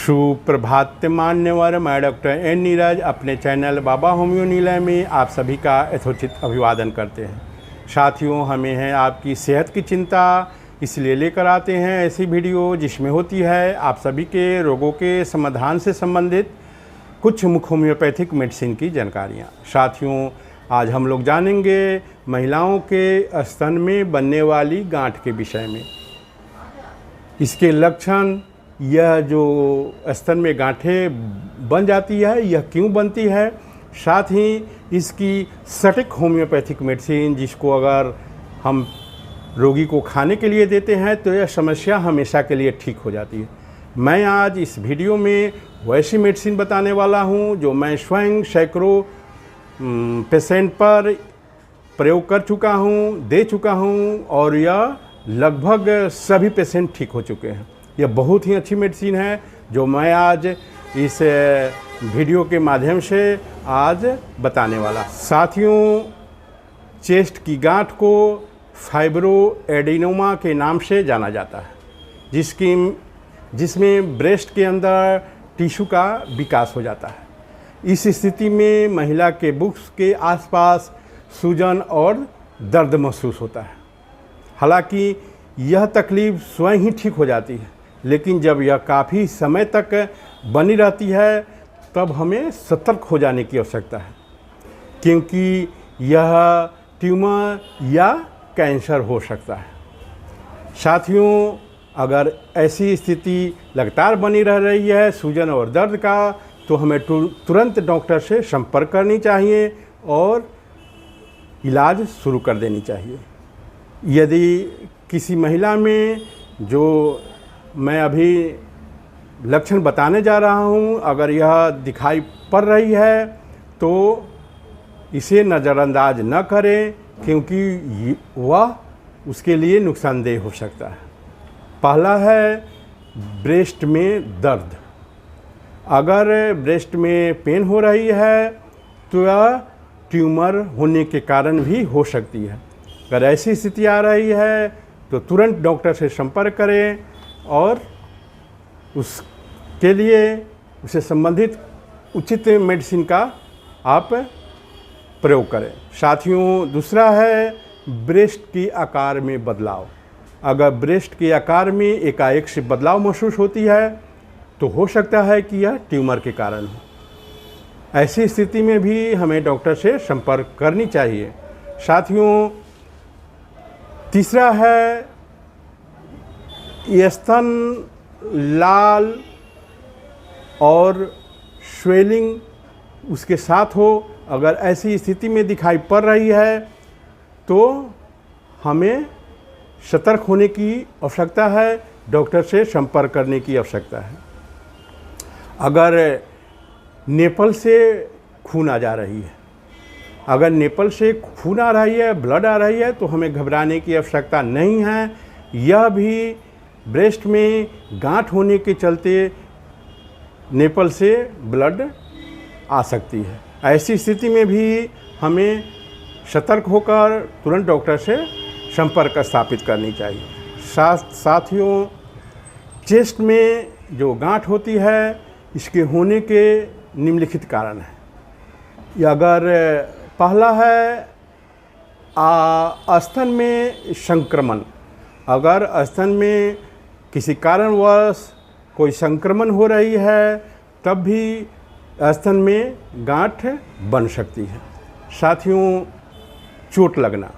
सुप्रभात मान्यवर, मैं डॉक्टर एन नीरज अपने चैनल बाबा होम्यो निलय में आप सभी का यथोचित अभिवादन करते हैं। साथियों, हमें है आपकी सेहत की चिंता, इसलिए लेकर आते हैं ऐसी वीडियो जिसमें होती है आप सभी के रोगों के समाधान से संबंधित कुछ मुख्य होम्योपैथिक मेडिसिन की जानकारियाँ। साथियों, आज हम लोग जानेंगे महिलाओं के स्तन में बनने वाली गांठ के विषय में, इसके लक्षण, यह जो स्तन में गांठें बन जाती है यह क्यों बनती है, साथ ही इसकी सटीक होम्योपैथिक मेडिसिन जिसको अगर हम रोगी को खाने के लिए देते हैं तो यह समस्या हमेशा के लिए ठीक हो जाती है। मैं आज इस वीडियो में वैसी मेडिसिन बताने वाला हूं जो मैं स्वयं सैकड़ों पेशेंट पर प्रयोग कर चुका हूं, दे चुका हूं और यह लगभग सभी पेशेंट ठीक हो चुके हैं। यह बहुत ही अच्छी मेडिसिन है जो मैं आज इस वीडियो के माध्यम से आज बताने वाला। साथियों, चेस्ट की गांठ को फाइब्रोएडिनोमा के नाम से जाना जाता है, जिसमें ब्रेस्ट के अंदर टिश्यू का विकास हो जाता है। इस स्थिति में महिला के बुक्स के आसपास सूजन और दर्द महसूस होता है। हालांकि यह तकलीफ स्वयं ही ठीक हो जाती है, लेकिन जब यह काफ़ी समय तक बनी रहती है तब हमें सतर्क हो जाने की आवश्यकता है, क्योंकि यह ट्यूमर या कैंसर हो सकता है। साथियों, अगर ऐसी स्थिति लगातार बनी रह रही है सूजन और दर्द का, तो हमें तुरंत डॉक्टर से संपर्क करनी चाहिए और इलाज शुरू कर देनी चाहिए। यदि किसी महिला में जो मैं अभी लक्षण बताने जा रहा हूँ अगर यह दिखाई पड़ रही है तो इसे नज़रअंदाज न करें, क्योंकि वह उसके लिए नुकसानदेह हो सकता है। पहला है ब्रेस्ट में दर्द। अगर ब्रेस्ट में पेन हो रही है तो यह ट्यूमर होने के कारण भी हो सकती है। अगर ऐसी स्थिति आ रही है तो तुरंत डॉक्टर से संपर्क करें और उसके लिए उससे संबंधित उचित मेडिसिन का आप प्रयोग करें। साथियों, दूसरा है ब्रेस्ट के आकार में बदलाव। अगर ब्रेस्ट के आकार में एकाएक से बदलाव महसूस होती है तो हो सकता है कि यह ट्यूमर के कारण हो। ऐसी स्थिति में भी हमें डॉक्टर से संपर्क करनी चाहिए। साथियों, तीसरा है स्तन लाल और स्वेलिंग उसके साथ हो। अगर ऐसी स्थिति में दिखाई पड़ रही है तो हमें सतर्क होने की आवश्यकता है, डॉक्टर से संपर्क करने की आवश्यकता है। अगर नेपल से खून आ जा रही है, अगर नेपल से खून आ रही है, ब्लड आ रही है, तो हमें घबराने की आवश्यकता नहीं है। यह भी ब्रेस्ट में गांठ होने के चलते नेपल से ब्लड आ सकती है। ऐसी स्थिति में भी हमें सतर्क होकर तुरंत डॉक्टर से संपर्क स्थापित करनी चाहिए। साथियों, चेस्ट में जो गांठ होती है इसके होने के निम्नलिखित कारण हैं। अगर पहला है स्तन में संक्रमण। अगर स्तन में किसी कारणवश कोई संक्रमण हो रही है तब भी स्तन में गांठ बन सकती है। साथियों, चोट लगना।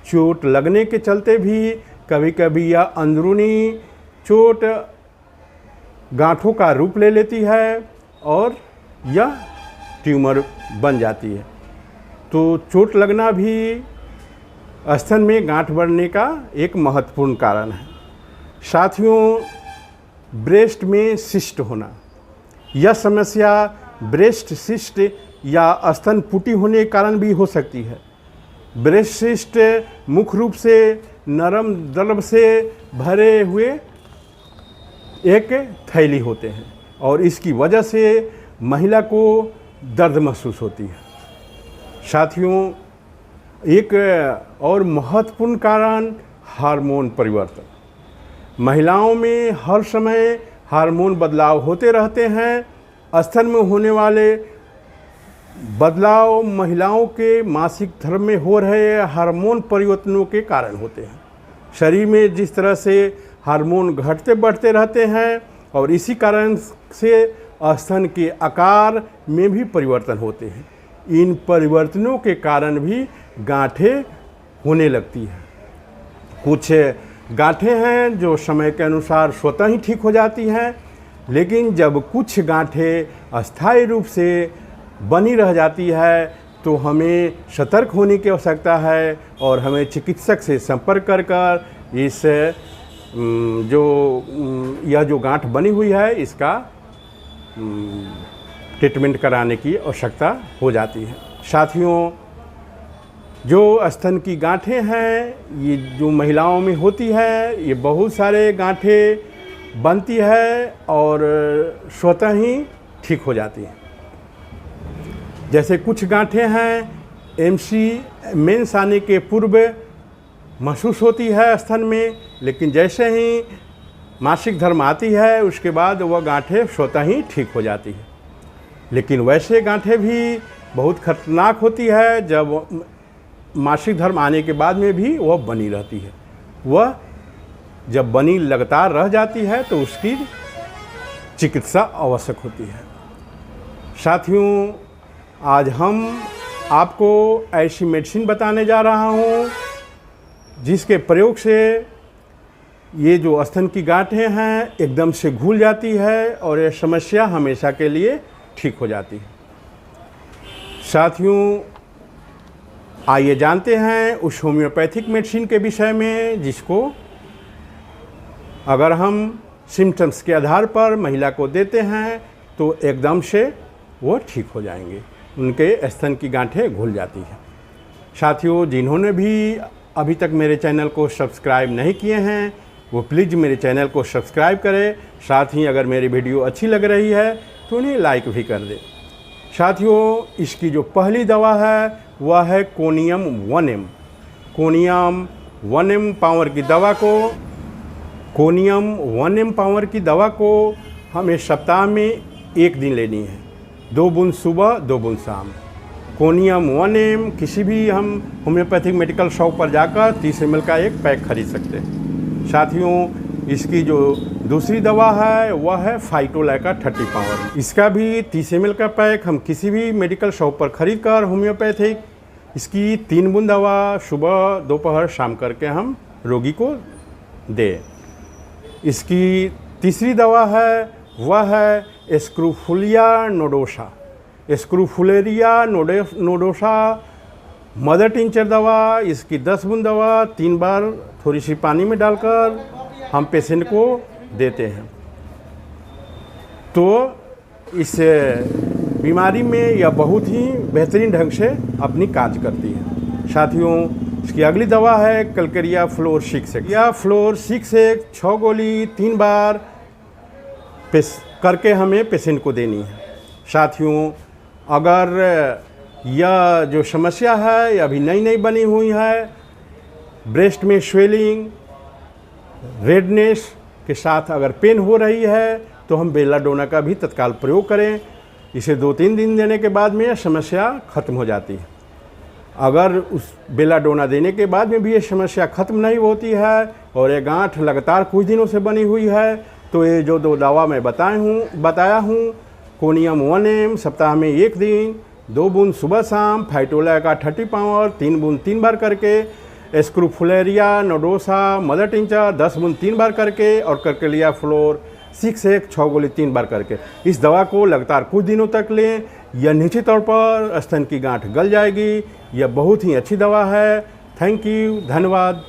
चोट लगने के चलते भी कभी कभी यह अंदरूनी चोट गांठों का रूप ले लेती है और यह ट्यूमर बन जाती है। तो चोट लगना भी स्तन में गांठ बढ़ने का एक महत्वपूर्ण कारण है। साथियों, ब्रेस्ट में सिस्ट होना। यह समस्या ब्रेस्ट सिस्ट या स्तन पुटी होने के कारण भी हो सकती है। ब्रेस्ट सिस्ट मुख्य रूप से नरम द्रव से भरे हुए एक थैली होते हैं और इसकी वजह से महिला को दर्द महसूस होती है। साथियों, एक और महत्वपूर्ण कारण हार्मोन परिवर्तन। महिलाओं में हर समय हार्मोन बदलाव होते रहते हैं। स्तन में होने वाले बदलाव महिलाओं के मासिक धर्म में हो रहे हार्मोन परिवर्तनों के कारण होते हैं। शरीर में जिस तरह से हार्मोन घटते बढ़ते रहते हैं और इसी कारण से स्तन के आकार में भी परिवर्तन होते हैं। इन परिवर्तनों के कारण भी गांठें होने लगती हैं। कुछ गांठें हैं जो समय के अनुसार स्वतः ही ठीक हो जाती हैं, लेकिन जब कुछ गांठें अस्थायी रूप से बनी रह जाती है तो हमें सतर्क होने की आवश्यकता है और हमें चिकित्सक से संपर्क कर इस यह जो गांठ बनी हुई है इसका ट्रीटमेंट कराने की आवश्यकता हो जाती है। साथियों, जो स्तन की गांठें हैं ये जो महिलाओं में होती है, ये बहुत सारे गांठें बनती है और स्वतः ही ठीक हो जाती हैं। जैसे कुछ गांठें हैं मेंस आने के पूर्व महसूस होती है स्तन में, लेकिन जैसे ही मासिक धर्म आती है उसके बाद वह गांठें स्वतः ही ठीक हो जाती है। लेकिन वैसे गांठें भी बहुत खतरनाक होती है जब मासिक धर्म आने के बाद में भी वह बनी रहती है। वह जब बनी लगातार रह जाती है तो उसकी चिकित्सा आवश्यक होती है। साथियों, आज हम आपको ऐसी मेडिसिन बताने जा रहा हूँ जिसके प्रयोग से ये जो स्तन की गांठें हैं एकदम से घुल जाती है और ये समस्या हमेशा के लिए ठीक हो जाती है। साथियों, आइए जानते हैं उस होम्योपैथिक मेडिसिन के विषय में जिसको अगर हम सिम्टम्स के आधार पर महिला को देते हैं तो एकदम से वो ठीक हो जाएंगे, उनके स्तन की गांठें घुल जाती हैं। साथियों, जिन्होंने भी अभी तक मेरे चैनल को सब्सक्राइब नहीं किए हैं वो प्लीज़ मेरे चैनल को सब्सक्राइब करें। साथ ही अगर मेरी वीडियो अच्छी लग रही है तो उन्हें लाइक भी कर दें। साथियों, इसकी जो पहली दवा है वह है conium 1M। Conium 1M power की दवा को कोनियम 1M पावर की दवा को हमें सप्ताह में 1 दिन लेनी है, 2 बूंद सुबह 2 बूंद शाम। कोनियम 1M किसी भी हम होम्योपैथिक मेडिकल शॉप पर जाकर 30 ml का एक पैक खरीद सकते हैं। साथियों, इसकी जो दूसरी दवा है वह है फाइटोलैका 30 पावर। इसका भी 30 ml का पैक हम किसी भी मेडिकल शॉप पर खरीद कर होम्योपैथिक इसकी 3 बूंद दवा सुबह दोपहर शाम करके हम रोगी को दें। इसकी तीसरी दवा है वह है स्क्रूफुलिया नोडोसा। स्क्रूफुलेरिया नोडोसा मदर टिंचर दवा, इसकी 10 बूंद दवा 3 बार थोड़ी सी पानी में डालकर हम पेशेंट को देते हैं। तो इस बीमारी में यह बहुत ही बेहतरीन ढंग से अपनी कार्य करती है। साथियों, इसकी अगली दवा है कलकरिया फ्लोर 6 या फ्लोर 6 6 गोली 3 बार करके हमें पेशेंट को देनी है। साथियों, अगर यह जो समस्या है ये अभी नई बनी हुई है, ब्रेस्ट में स्वेलिंग रेडनेस के साथ अगर पेन हो रही है तो हम बेलाडोना का भी तत्काल प्रयोग करें। इसे 2-3 दिन देने के बाद में यह समस्या ख़त्म हो जाती है। अगर उस बेलाडोना देने के बाद में भी ये समस्या ख़त्म नहीं होती है और ये गांठ लगातार कुछ दिनों से बनी हुई है तो ये जो 2 दवा मैं बताया हूँ कोनियम 1M सप्ताह में 1 दिन 2 बूंद सुबह शाम, फाइटोलैका 30 पावर 3 बूंद 3 बार करके, स्क्रूफुलेरिया नोडोसा मदर टिंचर 10 बूंद 3 बार करके और कलकरिया फ्लोर 6 गोली 3 बार करके इस दवा को लगातार कुछ दिनों तक लें। यह निश्चित तौर पर स्तन की गांठ गल जाएगी। यह बहुत ही अच्छी दवा है। थैंक यू, धन्यवाद।